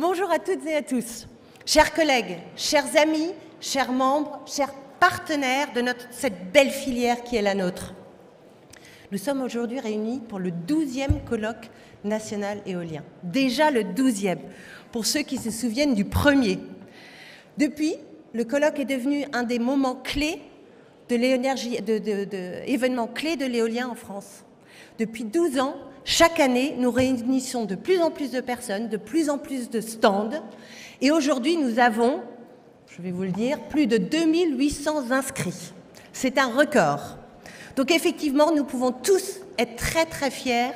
Bonjour à toutes et à tous. Chers collègues, chers amis, chers membres, chers partenaires de cette belle filière qui est la nôtre. Nous sommes aujourd'hui réunis pour le 12e colloque national éolien. Déjà le 12e, pour ceux qui se souviennent du premier. Depuis, le colloque est devenu un des moments clés de l'énergie, événements clés de l'éolien en France. Depuis 12 ans, chaque année, nous réunissons de plus en plus de personnes, de plus en plus de stands. Et aujourd'hui, nous avons, je vais vous le dire, plus de 2800 inscrits. C'est un record. Donc effectivement, nous pouvons tous être très très fiers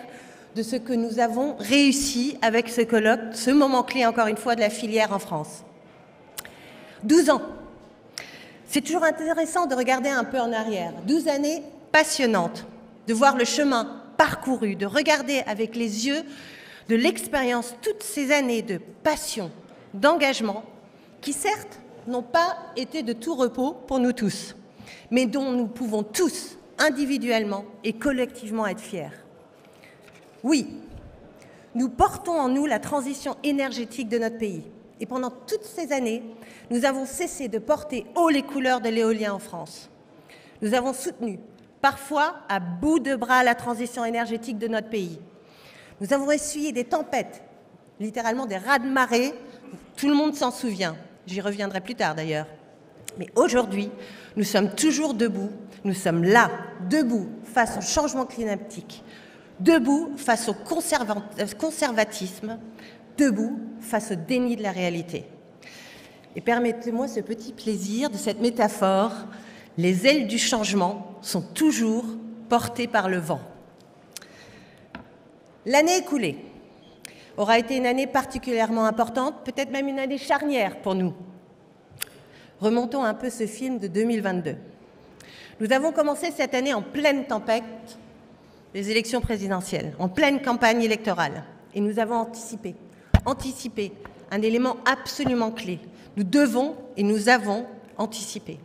de ce que nous avons réussi avec ce colloque, ce moment clé encore une fois de la filière en France. 12 ans. C'est toujours intéressant de regarder un peu en arrière. 12 années passionnantes, de voir le chemin parcouru, de regarder avec les yeux de l'expérience toutes ces années de passion, d'engagement, qui certes n'ont pas été de tout repos pour nous tous, mais dont nous pouvons tous, individuellement et collectivement, être fiers. Oui, nous portons en nous la transition énergétique de notre pays. Et pendant toutes ces années, nous avons cessé de porter haut les couleurs de l'éolien en France. Nous avons soutenu, parfois à bout de bras, la transition énergétique de notre pays. Nous avons essuyé des tempêtes, littéralement des raz-de-marée, tout le monde s'en souvient. J'y reviendrai plus tard d'ailleurs. Mais aujourd'hui, nous sommes toujours debout, nous sommes là, debout face au changement climatique, debout face au conservatisme, debout face au déni de la réalité. Et permettez-moi ce petit plaisir de cette métaphore, les ailes du changement sont toujours portées par le vent. L'année écoulée aura été une année particulièrement importante, peut-être même une année charnière pour nous. Remontons un peu ce film de 2022. Nous avons commencé cette année en pleine tempête des élections présidentielles, en pleine campagne électorale, et nous avons anticipé un élément absolument clé. Nous devons et nous avons anticipé.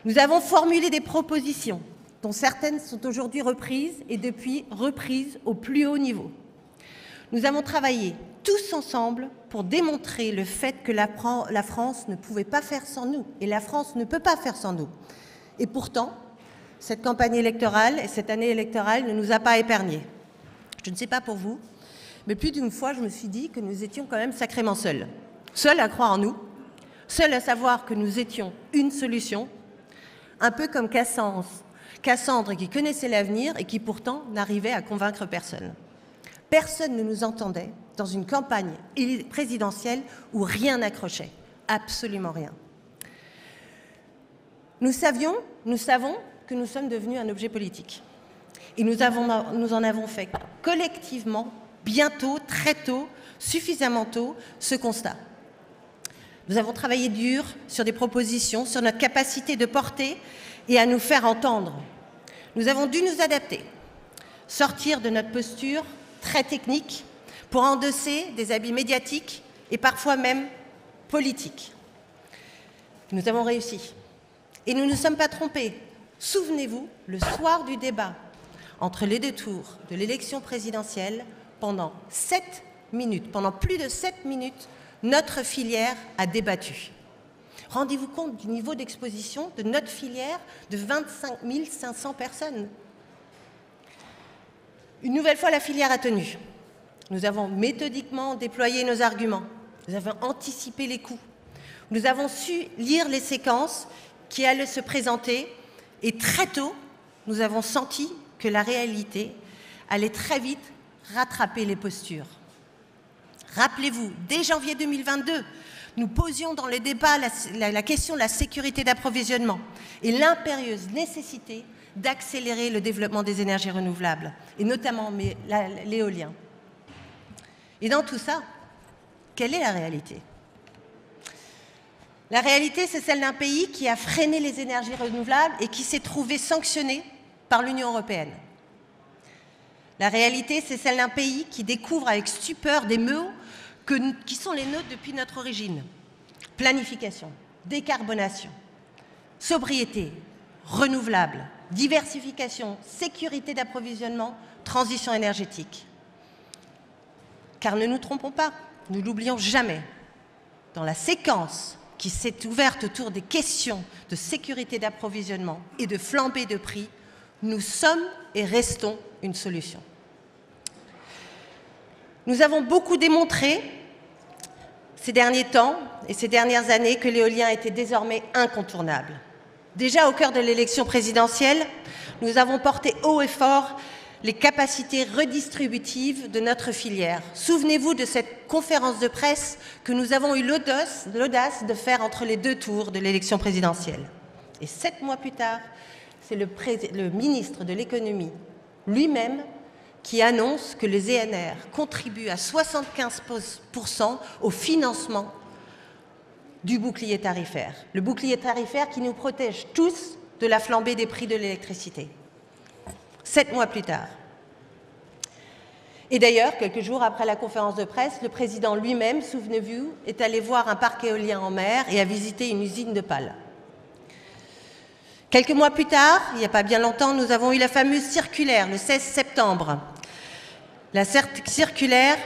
Nous avons formulé des propositions dont certaines sont aujourd'hui reprises et depuis reprises au plus haut niveau. Nous avons travaillé tous ensemble pour démontrer le fait que la France ne pouvait pas faire sans nous et la France ne peut pas faire sans nous. Et pourtant, cette campagne électorale et cette année électorale ne nous a pas épargnés. Je ne sais pas pour vous, mais plus d'une fois, je me suis dit que nous étions quand même sacrément seuls. Seuls à croire en nous, seuls à savoir que nous étions une solution, un peu comme Cassandre qui connaissait l'avenir et qui pourtant n'arrivait à convaincre personne. Personne ne nous entendait dans une campagne présidentielle où rien n'accrochait, absolument rien. Nous savons que nous sommes devenus un objet politique. Et nous en avons fait collectivement, bientôt, très tôt, suffisamment tôt, ce constat. Nous avons travaillé dur sur des propositions, sur notre capacité de porter et à nous faire entendre. Nous avons dû nous adapter, sortir de notre posture très technique pour endosser des habits médiatiques et parfois même politiques. Nous avons réussi. Et nous ne sommes pas trompés. Souvenez-vous, le soir du débat entre les deux tours de l'élection présidentielle, pendant 7 minutes, pendant plus de 7 minutes, notre filière a débattu. Rendez-vous compte du niveau d'exposition de notre filière de 25 500 personnes. Une nouvelle fois, la filière a tenu. Nous avons méthodiquement déployé nos arguments. Nous avons anticipé les coûts. Nous avons su lire les séquences qui allaient se présenter et très tôt, nous avons senti que la réalité allait très vite rattraper les postures. Rappelez-vous, dès janvier 2022, nous posions dans le débat la question de la sécurité d'approvisionnement et l'impérieuse nécessité d'accélérer le développement des énergies renouvelables, et notamment l'éolien. Et dans tout ça, quelle est la réalité ? La réalité, c'est celle d'un pays qui a freiné les énergies renouvelables et qui s'est trouvé sanctionné par l'Union européenne. La réalité, c'est celle d'un pays qui découvre avec stupeur des mots qui sont les nôtres depuis notre origine. Planification, décarbonation, sobriété, renouvelable, diversification, sécurité d'approvisionnement, transition énergétique. Car ne nous trompons pas, ne l'oublions jamais, dans la séquence qui s'est ouverte autour des questions de sécurité d'approvisionnement et de flambée de prix, nous sommes et restons une solution. Nous avons beaucoup démontré ces derniers temps et ces dernières années que l'éolien était désormais incontournable. Déjà au cœur de l'élection présidentielle, nous avons porté haut et fort les capacités redistributives de notre filière. Souvenez-vous de cette conférence de presse que nous avons eu l'audace de faire entre les deux tours de l'élection présidentielle. Et 7 mois plus tard, c'est le ministre de l'économie lui-même qui annonce que les ENR contribuent à 75% au financement du bouclier tarifaire. Le bouclier tarifaire qui nous protège tous de la flambée des prix de l'électricité. 7 mois plus tard. Et d'ailleurs, quelques jours après la conférence de presse, le président lui-même, souvenez-vous, est allé voir un parc éolien en mer et a visité une usine de pales. Quelques mois plus tard, il n'y a pas bien longtemps, nous avons eu la fameuse circulaire, le 16 septembre. La circulaire,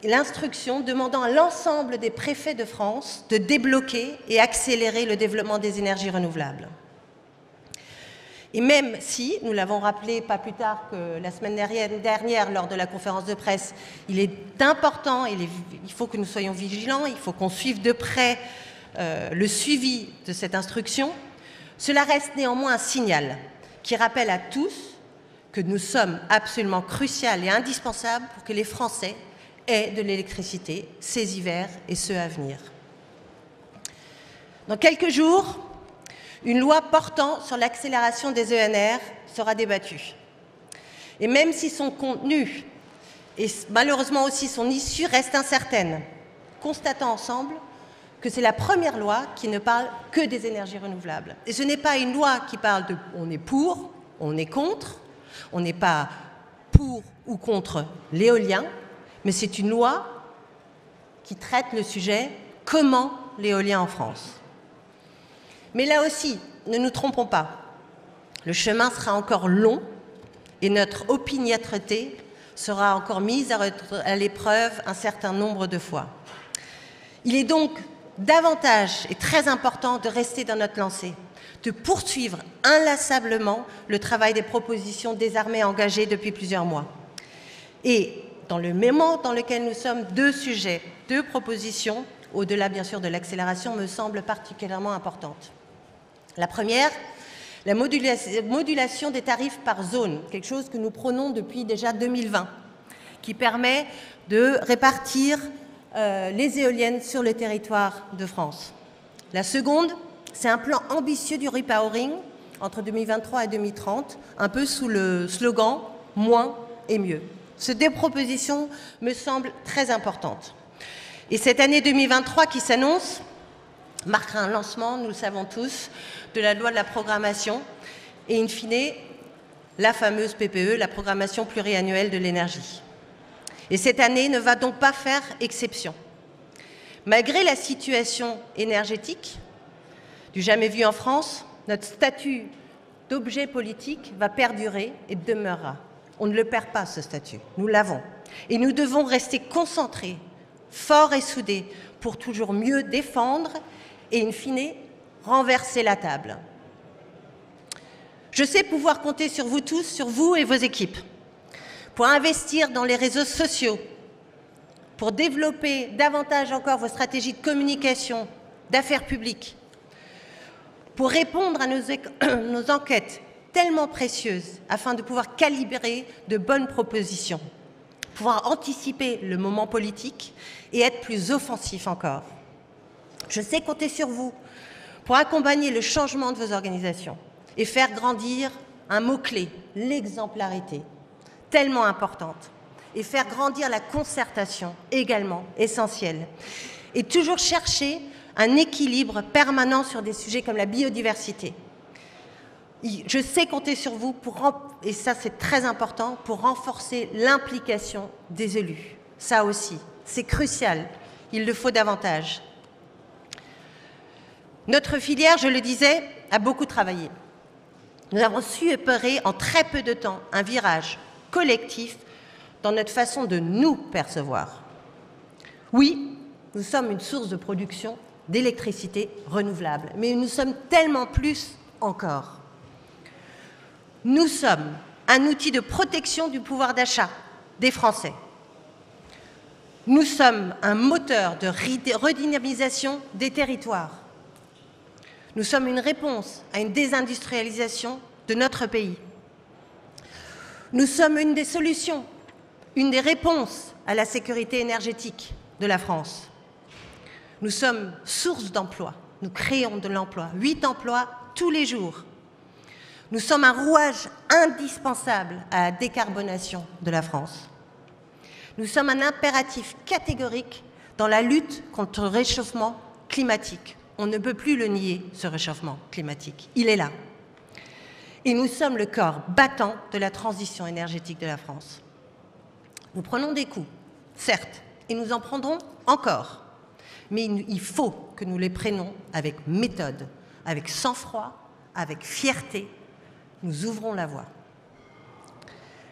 l'instruction demandant à l'ensemble des préfets de France de débloquer et accélérer le développement des énergies renouvelables. Et même si, nous l'avons rappelé pas plus tard que la semaine dernière lors de la conférence de presse, il est important, il faut que nous soyons vigilants, il faut qu'on suive de près le suivi de cette instruction, cela reste néanmoins un signal qui rappelle à tous que nous sommes absolument cruciaux et indispensables pour que les Français aient de l'électricité ces hivers et ceux à venir. Dans quelques jours, une loi portant sur l'accélération des ENR sera débattue. Et même si son contenu et malheureusement aussi son issue restent incertaines, constatons ensemble que c'est la première loi qui ne parle que des énergies renouvelables. Et ce n'est pas une loi qui parle de « on est pour », « on est contre », on n'est pas pour ou contre l'éolien, mais c'est une loi qui traite le sujet « Comment l'éolien en France ?» Mais là aussi, ne nous trompons pas, le chemin sera encore long et notre opiniâtreté sera encore mise à l'épreuve un certain nombre de fois. Il est donc davantage et très important de rester dans notre lancée, de poursuivre inlassablement le travail des propositions des armées engagées depuis plusieurs mois. Et dans le moment dans lequel nous sommes, 2 sujets, 2 propositions, au-delà bien sûr de l'accélération, me semblent particulièrement importantes. La première, la modulation des tarifs par zone, quelque chose que nous prônons depuis déjà 2020, qui permet de répartir les éoliennes sur le territoire de France. La seconde, c'est un plan ambitieux du repowering entre 2023 et 2030, un peu sous le slogan « moins et mieux ». Ces 2 propositions me semblent très importantes. Et cette année 2023 qui s'annonce marquera un lancement, nous le savons tous, de la loi de la programmation et, in fine, la fameuse PPE, la programmation pluriannuelle de l'énergie. Et cette année ne va donc pas faire exception. Malgré la situation énergétique du jamais vu en France, notre statut d'objet politique va perdurer et demeurera. On ne le perd pas, ce statut, nous l'avons. Et nous devons rester concentrés, forts et soudés, pour toujours mieux défendre et, in fine, renverser la table. Je sais pouvoir compter sur vous tous, sur vous et vos équipes, pour investir dans les réseaux sociaux, pour développer davantage encore vos stratégies de communication, d'affaires publiques, pour répondre à nos enquêtes tellement précieuses afin de pouvoir calibrer de bonnes propositions, pouvoir anticiper le moment politique et être plus offensif encore. Je sais compter sur vous pour accompagner le changement de vos organisations et faire grandir un mot-clé, l'exemplarité, tellement importante, et faire grandir la concertation, également essentielle, et toujours chercher un équilibre permanent sur des sujets comme la biodiversité. Je sais compter sur vous, et ça c'est très important, pour renforcer l'implication des élus. Ça aussi, c'est crucial, il le faut davantage. Notre filière, je le disais, a beaucoup travaillé. Nous avons su opérer en très peu de temps un virage collectif dans notre façon de nous percevoir. Oui, nous sommes une source de production d'électricité renouvelable, mais nous sommes tellement plus encore. Nous sommes un outil de protection du pouvoir d'achat des Français. Nous sommes un moteur de redynamisation des territoires. Nous sommes une réponse à une désindustrialisation de notre pays. Nous sommes une des solutions, une des réponses à la sécurité énergétique de la France. Nous sommes source d'emplois, nous créons de l'emploi, 8 emplois tous les jours. Nous sommes un rouage indispensable à la décarbonation de la France. Nous sommes un impératif catégorique dans la lutte contre le réchauffement climatique. On ne peut plus le nier, ce réchauffement climatique. Il est là. Et nous sommes le corps battant de la transition énergétique de la France. Nous prenons des coups, certes, et nous en prendrons encore. Mais il faut que nous les prenions avec méthode, avec sang-froid, avec fierté. Nous ouvrons la voie.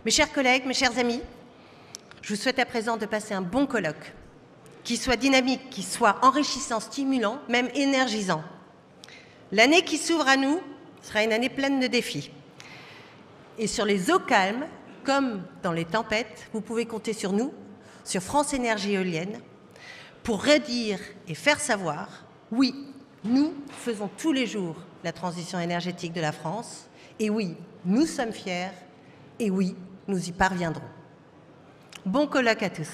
Mes chers collègues, mes chers amis, je vous souhaite à présent de passer un bon colloque, qui soit dynamique, qui soit enrichissant, stimulant, même énergisant. L'année qui s'ouvre à nous sera une année pleine de défis. Et sur les eaux calmes, comme dans les tempêtes, vous pouvez compter sur nous, sur France Énergie Éolienne, pour redire et faire savoir, oui, nous faisons tous les jours la transition énergétique de la France, et oui, nous sommes fiers, et oui, nous y parviendrons. Bon colloque à tous.